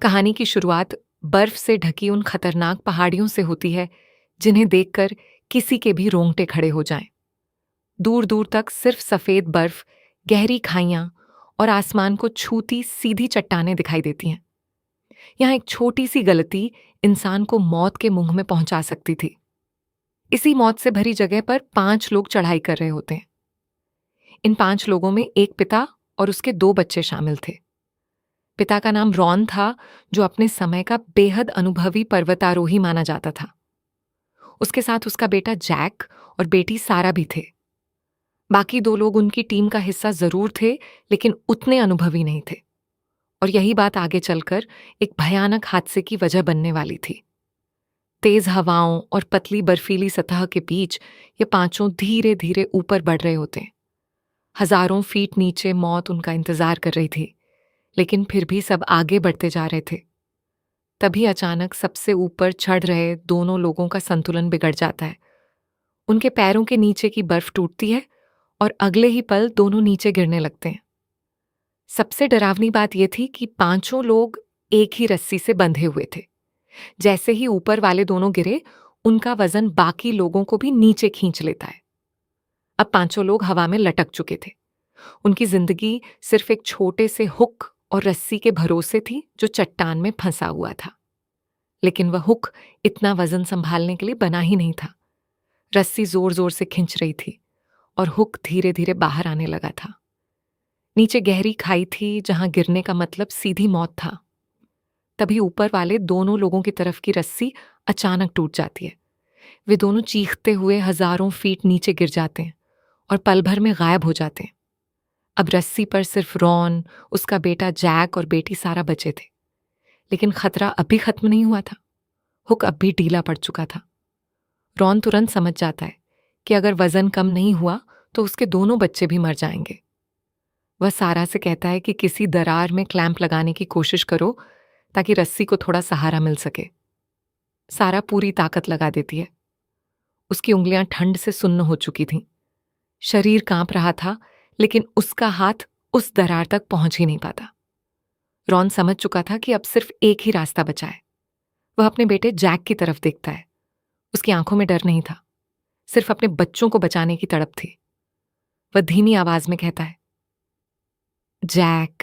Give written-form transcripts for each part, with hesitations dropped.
कहानी की शुरुआत बर्फ से ढकी उन खतरनाक पहाड़ियों से होती है जिन्हें देखकर किसी के भी रोंगटे खड़े हो जाएं। दूर दूर तक सिर्फ सफेद बर्फ, गहरी खाइयां और आसमान को छूती सीधी चट्टानें दिखाई देती हैं। यहाँ एक छोटी सी गलती इंसान को मौत के मुंह में पहुंचा सकती थी। इसी मौत से भरी जगह पर 5 लोग चढ़ाई कर रहे होते हैं। इन 5 लोगों में एक पिता और उसके 2 बच्चे शामिल थे। पिता का नाम रॉन था, जो अपने समय का बेहद अनुभवी पर्वतारोही माना जाता था। उसके साथ उसका बेटा जैक और बेटी सारा भी थे। बाकी 2 लोग उनकी टीम का हिस्सा जरूर थे, लेकिन उतने अनुभवी नहीं थे। और यही बात आगे चलकर एक भयानक हादसे की वजह बनने वाली थी। तेज हवाओं और पतली बर्फीली सतह के बीच ये पांचों धीरे धीरे ऊपर बढ़ रहे होते। हजारों फीट नीचे मौत उनका इंतजार कर रही थी, लेकिन फिर भी सब आगे बढ़ते जा रहे थे। तभी अचानक सबसे ऊपर चढ़ रहे दोनों लोगों का संतुलन बिगड़ जाता है। उनके पैरों के नीचे की बर्फ टूटती है और अगले ही पल दोनों नीचे गिरने लगते हैं। सबसे डरावनी बात यह थी कि 5 लोग एक ही रस्सी से बंधे हुए थे। जैसे ही ऊपर वाले दोनों गिरे, उनका वजन बाकी लोगों को भी नीचे खींच लेता है। अब 5 लोग हवा में लटक चुके थे। उनकी जिंदगी सिर्फ एक छोटे से हुक और रस्सी के भरोसे थी जो चट्टान में फंसा हुआ था। लेकिन वह हुक इतना वजन संभालने के लिए बना ही नहीं था। रस्सी जोर जोर से खिंच रही थी और हुक धीरे धीरे बाहर आने लगा था। नीचे गहरी खाई थी, जहां गिरने का मतलब सीधी मौत था। तभी ऊपर वाले दोनों लोगों की तरफ की रस्सी अचानक टूट जाती है। वे दोनों चीखते हुए हजारों फीट नीचे गिर जाते हैं और पल भर में गायब हो जाते हैं। अब रस्सी पर सिर्फ रॉन, उसका बेटा जैक और बेटी सारा बचे थे। लेकिन खतरा अभी खत्म नहीं हुआ था। हुक अब भी ढीला पड़ चुका था। रॉन तुरंत समझ जाता है कि अगर वजन कम नहीं हुआ तो उसके दोनों बच्चे भी मर जाएंगे। वह सारा से कहता है कि किसी दरार में क्लैंप लगाने की कोशिश करो ताकि रस्सी को थोड़ा सहारा मिल सके। सारा पूरी ताकत लगा देती है। उसकी उंगलियां ठंड से सुन्न हो चुकी थीं। शरीर कांप रहा था, लेकिन उसका हाथ उस दरार तक पहुंच ही नहीं पाता। रॉन समझ चुका था कि अब सिर्फ एक ही रास्ता बचा है। वह अपने बेटे जैक की तरफ देखता है। उसकी आंखों में डर नहीं था, सिर्फ अपने बच्चों को बचाने की तड़प थी। वह धीमी आवाज में कहता है, जैक,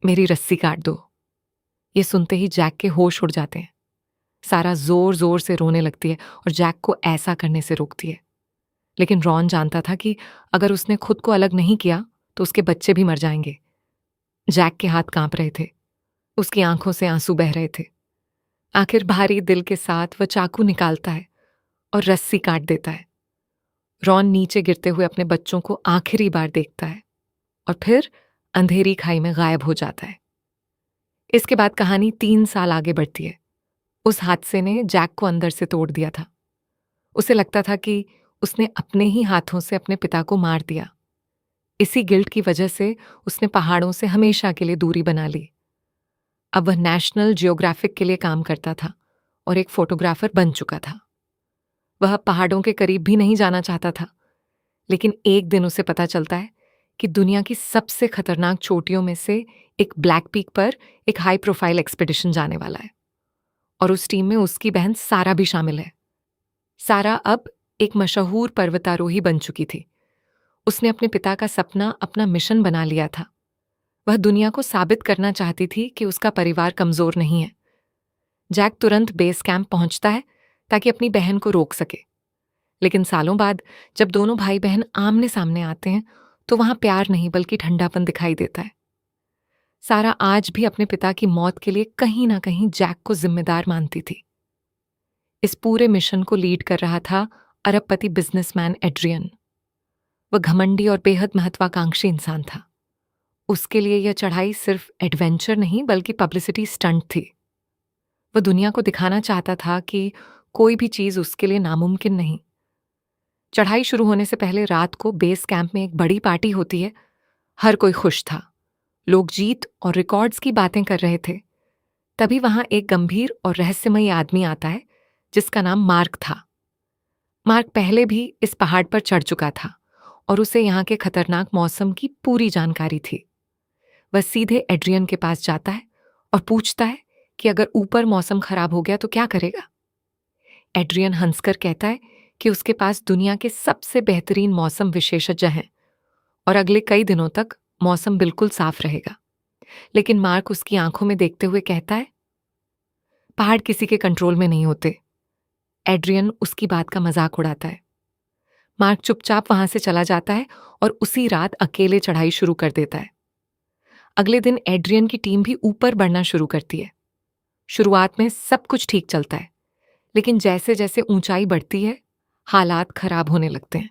मेरी रस्सी काट दो। ये सुनते ही जैक के होश उड़ जाते हैं। सारा जोर जोर से रोने लगती है और जैक को ऐसा करने से रोकती है। लेकिन रॉन जानता था कि अगर उसने खुद को अलग नहीं किया तो उसके बच्चे भी मर जाएंगे। जैक के हाथ कांप रहे थे, उसकी आंखों से आंसू बह रहे थे। आखिर भारी दिल के साथ वह चाकू निकालता है और रस्सी काट देता है। रॉन नीचे गिरते हुए अपने बच्चों को आखिरी बार देखता है और फिर अंधेरी खाई में गायब हो जाता है। इसके बाद कहानी 3 साल आगे बढ़ती है। उस हादसे ने जैक को अंदर से तोड़ दिया था। उसे लगता था कि उसने अपने ही हाथों से अपने पिता को मार दिया। इसी गिल्ट की वजह से उसने पहाड़ों से हमेशा के लिए दूरी बना ली। अब वह नेशनल जियोग्राफिक के लिए काम करता था और एक फोटोग्राफर बन चुका था। वह पहाड़ों के करीब भी नहीं जाना चाहता था। लेकिन एक दिन उसे पता चलता है कि दुनिया की सबसे खतरनाक चोटियों में से एक ब्लैक पीक पर एक हाई प्रोफाइल एक्सपेडिशन जाने वाला है और उस टीम में उसकी बहन सारा भी शामिल है। सारा अब एक मशहूर पर्वतारोही बन चुकी थी। उसने अपने पिता का सपना अपना मिशन बना लिया था। वह दुनिया को साबित करना चाहती थी कि उसका परिवार कमजोर नहीं है। जैक तुरंत बेस कैंप पहुंचता है ताकि अपनी बहन को रोक सके। लेकिन सालों बाद जब दोनों भाई बहन आमने सामने आते हैं तो वहां प्यार नहीं बल्कि ठंडापन दिखाई देता है। सारा आज भी अपने पिता की मौत के लिए कहीं ना कहीं जैक को जिम्मेदार मानती थी। इस पूरे मिशन को लीड कर रहा था अरबपति बिजनेसमैन एड्रियन। वह घमंडी और बेहद महत्वाकांक्षी इंसान था। उसके लिए यह चढ़ाई सिर्फ एडवेंचर नहीं बल्कि पब्लिसिटी स्टंट थी। वह दुनिया को दिखाना चाहता था कि कोई भी चीज उसके लिए नामुमकिन नहीं। चढ़ाई शुरू होने से पहले रात को बेस कैंप में एक बड़ी पार्टी होती है। हर कोई खुश था। लोग जीत और रिकॉर्ड्स की बातें कर रहे थे। तभी वहां एक गंभीर और रहस्यमयी आदमी आता है जिसका नाम मार्क था। मार्क पहले भी इस पहाड़ पर चढ़ चुका था और उसे यहाँ के खतरनाक मौसम की पूरी जानकारी थी। वह सीधे एड्रियन के पास जाता है और पूछता है कि अगर ऊपर मौसम खराब हो गया तो क्या करेगा। एड्रियन हंसकर कहता है कि उसके पास दुनिया के सबसे बेहतरीन मौसम विशेषज्ञ हैं और अगले कई दिनों तक मौसम बिल्कुल साफ रहेगा। लेकिन मार्क उसकी आंखों में देखते हुए कहता है, पहाड़ किसी के कंट्रोल में नहीं होते। एड्रियन उसकी बात का मजाक उड़ाता है। मार्क चुपचाप वहां से चला जाता है और उसी रात अकेले चढ़ाई शुरू कर देता है। अगले दिन एड्रियन की टीम भी ऊपर बढ़ना शुरू करती है। शुरुआत में सब कुछ ठीक चलता है, लेकिन जैसे जैसे ऊंचाई बढ़ती है हालात खराब होने लगते हैं।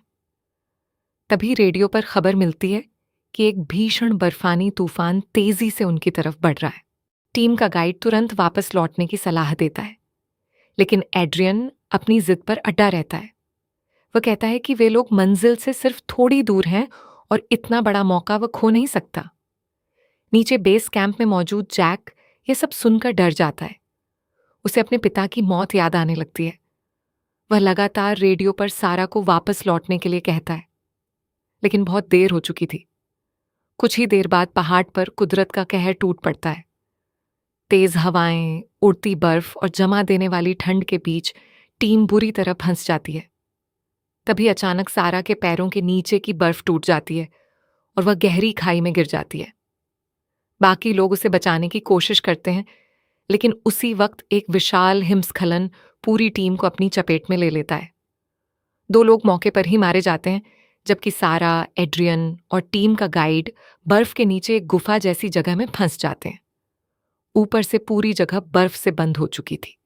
तभी रेडियो पर खबर मिलती है कि एक भीषण बर्फानी तूफान तेजी से उनकी तरफ बढ़ रहा है। टीम का गाइड तुरंत वापस लौटने की सलाह देता है, लेकिन एड्रियन अपनी जिद पर अड्डा रहता है। वह कहता है कि वे लोग मंजिल से सिर्फ थोड़ी दूर हैं और इतना बड़ा मौका वह खो नहीं सकता। नीचे बेस कैंप में मौजूद जैक यह सब सुनकर डर जाता है। उसे अपने पिता की मौत याद आने लगती है। वह लगातार रेडियो पर सारा को वापस लौटने के लिए कहता है, लेकिन बहुत देर हो चुकी थी। कुछ ही देर बाद पहाड़ पर कुदरत का कहर टूट पड़ता है। तेज हवाएं, उड़ती बर्फ और जमा देने वाली ठंड के बीच टीम बुरी तरह फंस जाती है। तभी अचानक सारा के पैरों के नीचे की बर्फ टूट जाती है और वह गहरी खाई में गिर जाती है। बाकी लोग उसे बचाने की कोशिश करते हैं, लेकिन उसी वक्त एक विशाल हिमस्खलन पूरी टीम को अपनी चपेट में ले लेता है। 2 लोग मौके पर ही मारे जाते हैं, जबकि सारा, एड्रियन और टीम का गाइड बर्फ के नीचे एक गुफा जैसी जगह में फंस जाते हैं। ऊपर से पूरी जगह बर्फ से बंद हो चुकी थी।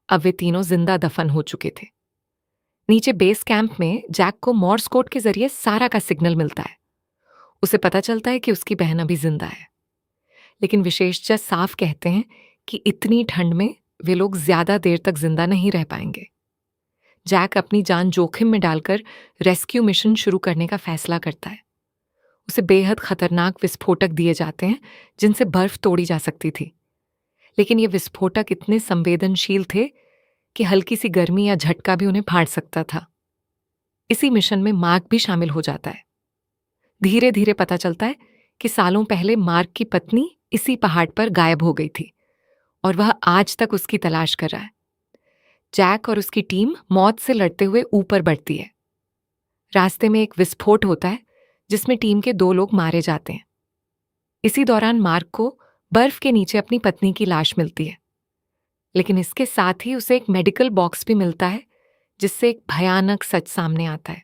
अब वे तीनों जिंदा दफन हो चुके थे। नीचे बेस कैंप में जैक को मॉर्स कोड के जरिए सारा का सिग्नल मिलता है। उसे पता चलता है कि उसकी बहन अभी जिंदा है, लेकिन विशेषज्ञ साफ कहते हैं कि इतनी ठंड में वे लोग ज्यादा देर तक जिंदा नहीं रह पाएंगे। जैक अपनी जान जोखिम में डालकर रेस्क्यू मिशन शुरू करने का फैसला करता है। उसे बेहद खतरनाक विस्फोटक दिए जाते हैं जिनसे बर्फ तोड़ी जा सकती थी, लेकिन ये विस्फोटक इतने संवेदनशील थे कि हल्की सी गर्मी या झटका भी उन्हें फाड़ सकता था। इसी मिशन में मार्क भी शामिल हो जाता है। धीरे धीरे पता चलता है कि सालों पहले मार्क की पत्नी इसी पहाड़ पर गायब हो गई थी और वह आज तक उसकी तलाश कर रहा है। जैक और उसकी टीम मौत से लड़ते हुए ऊपर बढ़ती है। रास्ते में एक विस्फोट होता है जिसमें टीम के 2 लोग मारे जाते हैं। इसी दौरान मार्क को बर्फ के नीचे अपनी पत्नी की लाश मिलती है, लेकिन इसके साथ ही उसे एक मेडिकल बॉक्स भी मिलता है जिससे एक भयानक सच सामने आता है।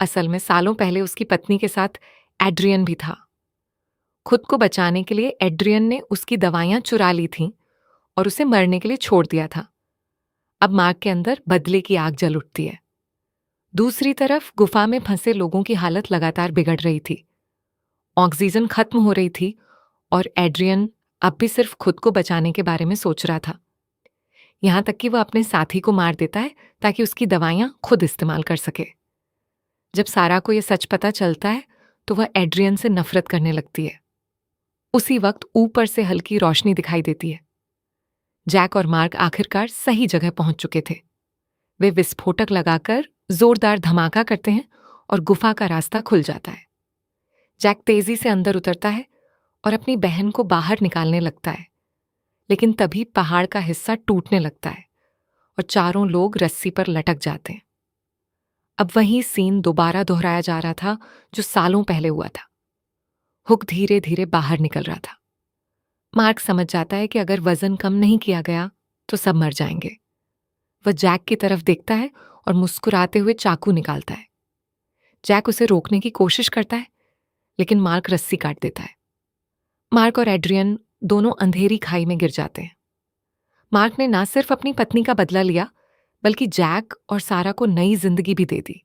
असल में सालों पहले उसकी पत्नी के साथ एड्रियन भी था। खुद को बचाने के लिए एड्रियन ने उसकी दवाइयां चुरा ली थीं और उसे मरने के लिए छोड़ दिया था। अब मार्क के अंदर बदले की आग जल उठती है। दूसरी तरफ गुफा में फंसे लोगों की हालत लगातार बिगड़ रही थी। ऑक्सीजन खत्म हो रही थी और एड्रियन अब भी सिर्फ खुद को बचाने के बारे में सोच रहा था। यहां तक कि वह अपने साथी को मार देता है ताकि उसकी दवाइयां खुद इस्तेमाल कर सके। जब सारा को यह सच पता चलता है तो वह एड्रियन से नफरत करने लगती है। उसी वक्त ऊपर से हल्की रोशनी दिखाई देती है। जैक और मार्क आखिरकार सही जगह पहुंच चुके थे। वे विस्फोटक लगाकर जोरदार धमाका करते हैं और गुफा का रास्ता खुल जाता है। जैक तेजी से अंदर उतरता है और अपनी बहन को बाहर निकालने लगता है, लेकिन तभी पहाड़ का हिस्सा टूटने लगता है और चारों लोग रस्सी पर लटक जाते हैं। अब वही सीन दोबारा दोहराया जा रहा था जो सालों पहले हुआ था। हुक धीरे धीरे बाहर निकल रहा था। मार्क समझ जाता है कि अगर वजन कम नहीं किया गया तो सब मर जाएंगे। वह जैक की तरफ देखता है और मुस्कुराते हुए चाकू निकालता है। जैक उसे रोकने की कोशिश करता है, लेकिन मार्क रस्सी काट देता है। मार्क और एड्रियन दोनों अंधेरी खाई में गिर जाते हैं। मार्क ने ना सिर्फ अपनी पत्नी का बदला लिया, बल्कि जैक और सारा को नई जिंदगी भी दे दी।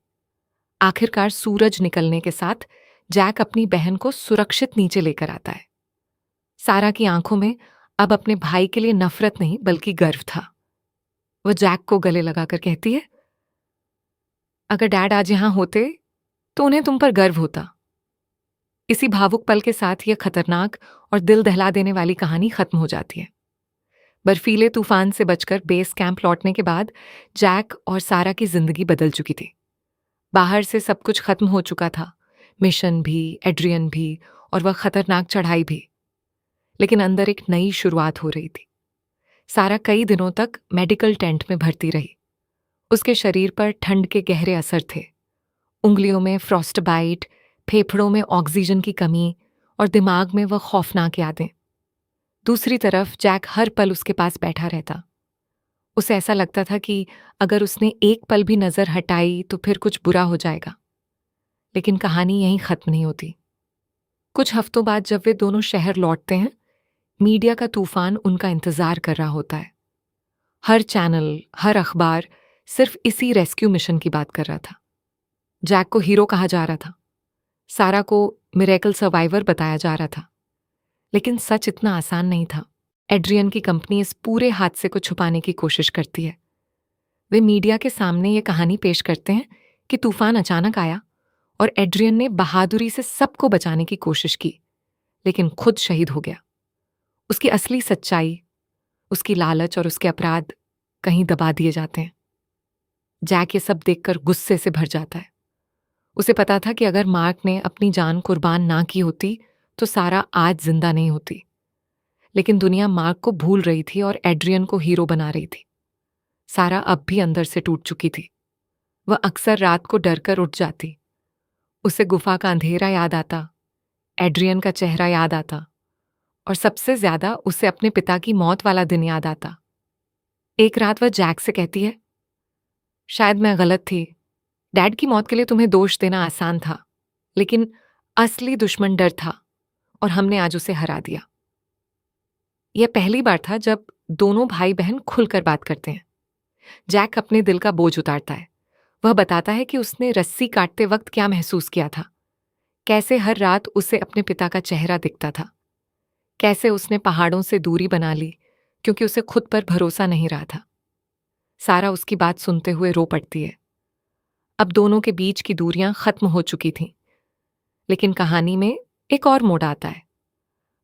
आखिरकार सूरज निकलने के साथ जैक अपनी बहन को सुरक्षित नीचे लेकर आता है। सारा की आंखों में अब अपने भाई के लिए नफरत नहीं बल्कि गर्व था। वह जैक को गले लगाकर कहती है, अगर डैड आज यहां होते तो उन्हें तुम पर गर्व होता। इसी भावुक पल के साथ यह खतरनाक और दिल दहला देने वाली कहानी खत्म हो जाती है। बर्फीले तूफान से बचकर बेस कैंप लौटने के बाद जैक और सारा की जिंदगी बदल चुकी थी। बाहर से सब कुछ खत्म हो चुका था, मिशन भी, एड्रियन भी और वह खतरनाक चढ़ाई भी, लेकिन अंदर एक नई शुरुआत हो रही थी। सारा कई दिनों तक मेडिकल टेंट में भर्ती रही। उसके शरीर पर ठंड के गहरे असर थे। उंगलियों में फ्रॉस्ट बाइट, फेफड़ों में ऑक्सीजन की कमी और दिमाग में वह खौफनाक यादें। दूसरी तरफ जैक हर पल उसके पास बैठा रहता। उसे ऐसा लगता था कि अगर उसने एक पल भी नजर हटाई तो फिर कुछ बुरा हो जाएगा। लेकिन कहानी यहीं खत्म नहीं होती। कुछ हफ्तों बाद जब वे दोनों शहर लौटते हैं, मीडिया का तूफान उनका इंतजार कर रहा होता है। हर चैनल, हर अखबार सिर्फ इसी रेस्क्यू मिशन की बात कर रहा था। जैक को हीरो कहा जा रहा था, सारा को मिरेकल सर्वाइवर बताया जा रहा था। लेकिन सच इतना आसान नहीं था। एड्रियन की कंपनी इस पूरे हादसे को छुपाने की कोशिश करती है। वे मीडिया के सामने ये कहानी पेश करते हैं कि तूफान अचानक आया और एड्रियन ने बहादुरी से सबको बचाने की कोशिश की, लेकिन खुद शहीद हो गया। उसकी असली सच्चाई, उसकी लालच और उसके अपराध कहीं दबा दिए जाते हैं। जैक ये सब देखकर गुस्से से भर जाता है। उसे पता था कि अगर मार्क ने अपनी जान कुर्बान ना की होती तो सारा आज जिंदा नहीं होती। लेकिन दुनिया मार्क को भूल रही थी और एड्रियन को हीरो बना रही थी। सारा अब भी अंदर से टूट चुकी थी। वह अक्सर रात को डरकर उठ जाती। उसे गुफा का अंधेरा याद आता, एड्रियन का चेहरा याद आता और सबसे ज्यादा उसे अपने पिता की मौत वाला दिन याद आता। एक रात वह जैक से कहती है, शायद मैं गलत थी। डैड की मौत के लिए तुम्हें दोष देना आसान था, लेकिन असली दुश्मन डर था और हमने आज उसे हरा दिया। यह पहली बार था जब दोनों भाई बहन खुलकर बात करते हैं। जैक अपने दिल का बोझ उतारता है। वह बताता है कि उसने रस्सी काटते वक्त क्या महसूस किया था, कैसे हर रात उसे अपने पिता का चेहरा दिखता था, कैसे उसने पहाड़ों से दूरी बना ली क्योंकि उसे खुद पर भरोसा नहीं रहा था। सारा उसकी बात सुनते हुए रो पड़ती है। अब दोनों के बीच की दूरियां खत्म हो चुकी थीं, लेकिन कहानी में एक और मोड़ आता है।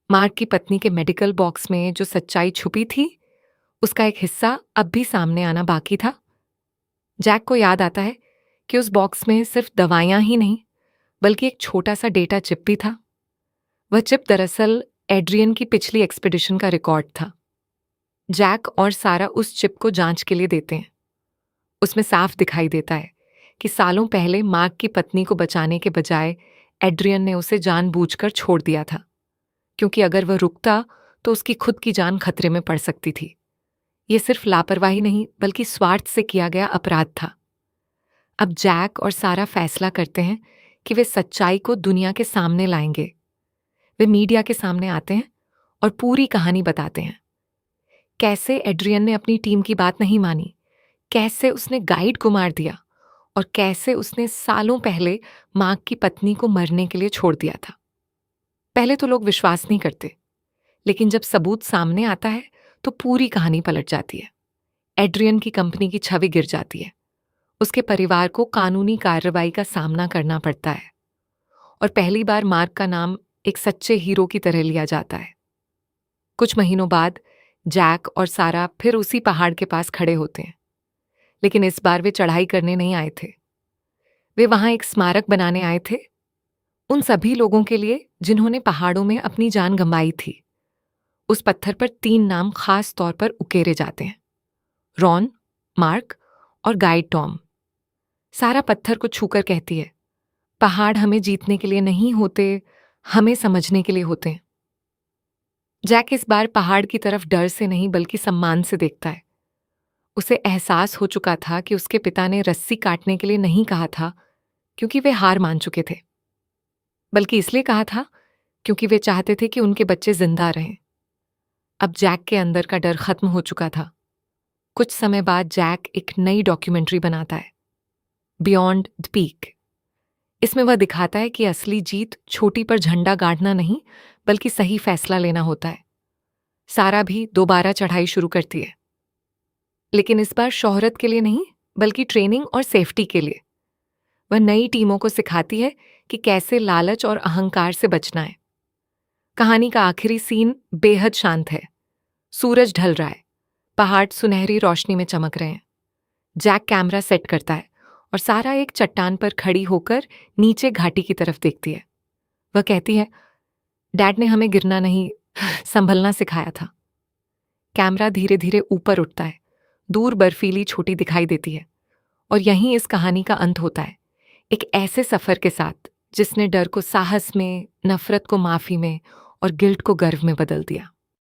मार्क की पत्नी के मेडिकल बॉक्स में जो सच्चाई छुपी थी, उसका एक हिस्सा अब भी सामने आना बाकी था। जैक को याद आता है कि उस बॉक्स में सिर्फ दवाइयां ही नहीं, बल्कि एक छोटा सा डेटा चिप भी था। वह चिप दरअसल एड्रियन की पिछली एक्सपीडिशन का रिकॉर्ड था। जैक और सारा उस चिप को जांच के लिए देते हैं। उसमें साफ दिखाई देता है कि सालों पहले मार्क की पत्नी को बचाने के बजाय एड्रियन ने उसे जानबूझकर छोड़ दिया था, क्योंकि अगर वह रुकता तो उसकी खुद की जान खतरे में पड़ सकती थी। यह सिर्फ लापरवाही नहीं बल्कि स्वार्थ से किया गया अपराध था। अब जैक और सारा फैसला करते हैं कि वे सच्चाई को दुनिया के सामने लाएंगे। वे मीडिया के सामने आते हैं और पूरी कहानी बताते हैं। कैसे एड्रियन ने अपनी टीम की बात नहीं मानी, कैसे उसने गाइड को मार दिया और कैसे उसने सालों पहले मार्क की पत्नी को मरने के लिए छोड़ दिया था। पहले तो लोग विश्वास नहीं करते, लेकिन जब सबूत सामने आता है तो पूरी कहानी पलट जाती है। एड्रियन की कंपनी की छवि गिर जाती है। उसके परिवार को कानूनी कार्रवाई का सामना करना पड़ता है और पहली बार मार्क का नाम एक सच्चे हीरो की तरह लिया जाता है। कुछ महीनों बाद जैक और सारा फिर उसी पहाड़ के पास खड़े होते हैं, लेकिन इस बार वे चढ़ाई करने नहीं आए थे। वे वहां एक स्मारक बनाने आए थे, उन सभी लोगों के लिए जिन्होंने पहाड़ों में अपनी जान गंवाई थी। उस पत्थर पर 3 नाम खास तौर पर उकेरे जाते हैं, रॉन, मार्क और गाइड टॉम। सारा पत्थर को छूकर कहती है, पहाड़ हमें जीतने के लिए नहीं होते, हमें समझने के लिए होते हैं। जैक इस बार पहाड़ की तरफ डर से नहीं बल्कि सम्मान से देखता है। उसे एहसास हो चुका था कि उसके पिता ने रस्सी काटने के लिए नहीं कहा था क्योंकि वे हार मान चुके थे, बल्कि इसलिए कहा था क्योंकि वे चाहते थे कि उनके बच्चे जिंदा रहें। अब जैक के अंदर का डर खत्म हो चुका था। कुछ समय बाद जैक एक नई डॉक्यूमेंट्री बनाता है, बियॉन्ड द पीक। इसमें वह दिखाता है कि असली जीत छोटी पर झंडा गाड़ना नहीं बल्कि सही फैसला लेना होता है। सारा भी दोबारा चढ़ाई शुरू करती है, लेकिन इस बार शोहरत के लिए नहीं बल्कि ट्रेनिंग और सेफ्टी के लिए। वह नई टीमों को सिखाती है कि कैसे लालच और अहंकार से बचना है। कहानी का आखिरी सीन बेहद शांत है। सूरज ढल रहा है, पहाड़ सुनहरी रोशनी में चमक रहे हैं। जैक कैमरा सेट करता है और सारा एक चट्टान पर खड़ी होकर नीचे घाटी की तरफ देखती है। वह कहती है, डैड ने हमें गिरना नहीं संभलना सिखाया था। कैमरा धीरे धीरे ऊपर उठता है, दूर बर्फीली छोटी दिखाई देती है। और यहीं इस कहानी का अंत होता है, एक ऐसे सफर के साथ जिसने डर को साहस में, नफरत को माफी में और गिल्ट को गर्व में बदल दिया।